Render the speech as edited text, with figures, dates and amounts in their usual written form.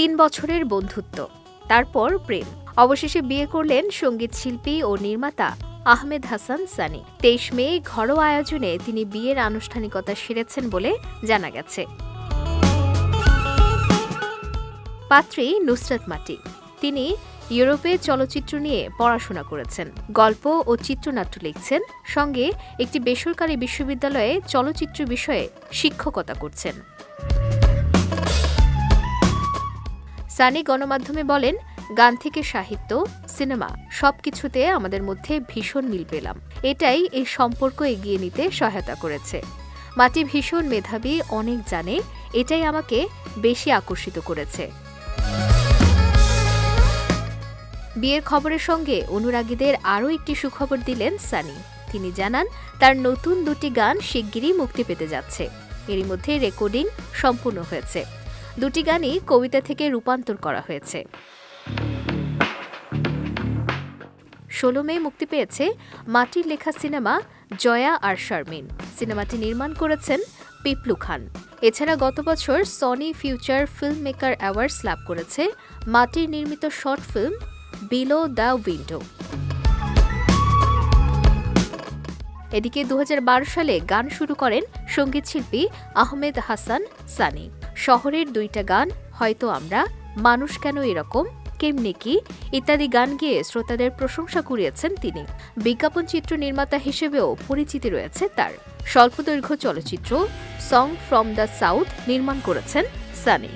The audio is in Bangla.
3 বছরের বন্ধুত্ব, তারপর প্রেম। অবশেষে বিয়ে করলেন সঙ্গীত শিল্পী ও নির্মাতা আহমেদ হাসান সানি। 23 মে ঘরোয়া আয়োজনে তিনি বিয়ের আনুষ্ঠানিকতা সেরেছেন বলে জানা গেছে। পাত্রী নুসরাত মাটি। তিনি ইউরোপে চলচ্চিত্র নিয়ে পড়াশোনা করেছেন, গল্প ও চিত্রনাট্য লিখছেন, সঙ্গে একটি বেসরকারি বিশ্ববিদ্যালয়ে চলচ্চিত্র বিষয়ে শিক্ষকতা করছেন। সানি গণমাধ্যমে বলেন, গান থেকে সাহিত্য, সিনেমা সবকিছুতে আমাদের মধ্যে ভীষণ মিল পেলাম। এটাই এই সম্পর্ক এগিয়ে নিতে সহায়তা করেছে। মাটি ভীষণ মেধাবী, অনেক জানে, এটাই আমাকে বেশি আকর্ষিত করেছে। বিয়ের খবরের সঙ্গে অনুরাগীদের আরও একটি সুখবর দিলেন সানি। তিনি জানান, তার নতুন 2টি গান শিগগিরই মুক্তি পেতে যাচ্ছে। এরই মধ্যে রেকর্ডিং সম্পূর্ণ হয়েছে। 2টি গানই কবিতা থেকে রূপান্তর করা হয়েছে। 16 মে মুক্তি পেয়েছে মাটির লেখা সিনেমা জয়া আর শারমিন। সিনেমাটি নির্মাণ করেছেন পিপলু খান। এছাড়া গত বছর Sony future film maker awards লাভ করেছে মাটির নির্মিত short film below the window. এদিকে 2012 সালে গান শুরু করেন সঙ্গীতশিল্পী আহমেদ হাসান সানি। শহরের 2টা গান, হয়তো আমরা, মানুষ কেন এরকম, কেমনে কি ইত্যাদি গান গেয়ে শ্রোতাদের প্রশংসা কুড়িয়েছেন তিনি। বিজ্ঞাপন চিত্র নির্মাতা হিসেবেও পরিচিতি রয়েছে তার। স্বল্পদৈর্ঘ্য চলচ্চিত্র সং ফ্রম দ্য সাউথ নির্মাণ করেছেন সানি।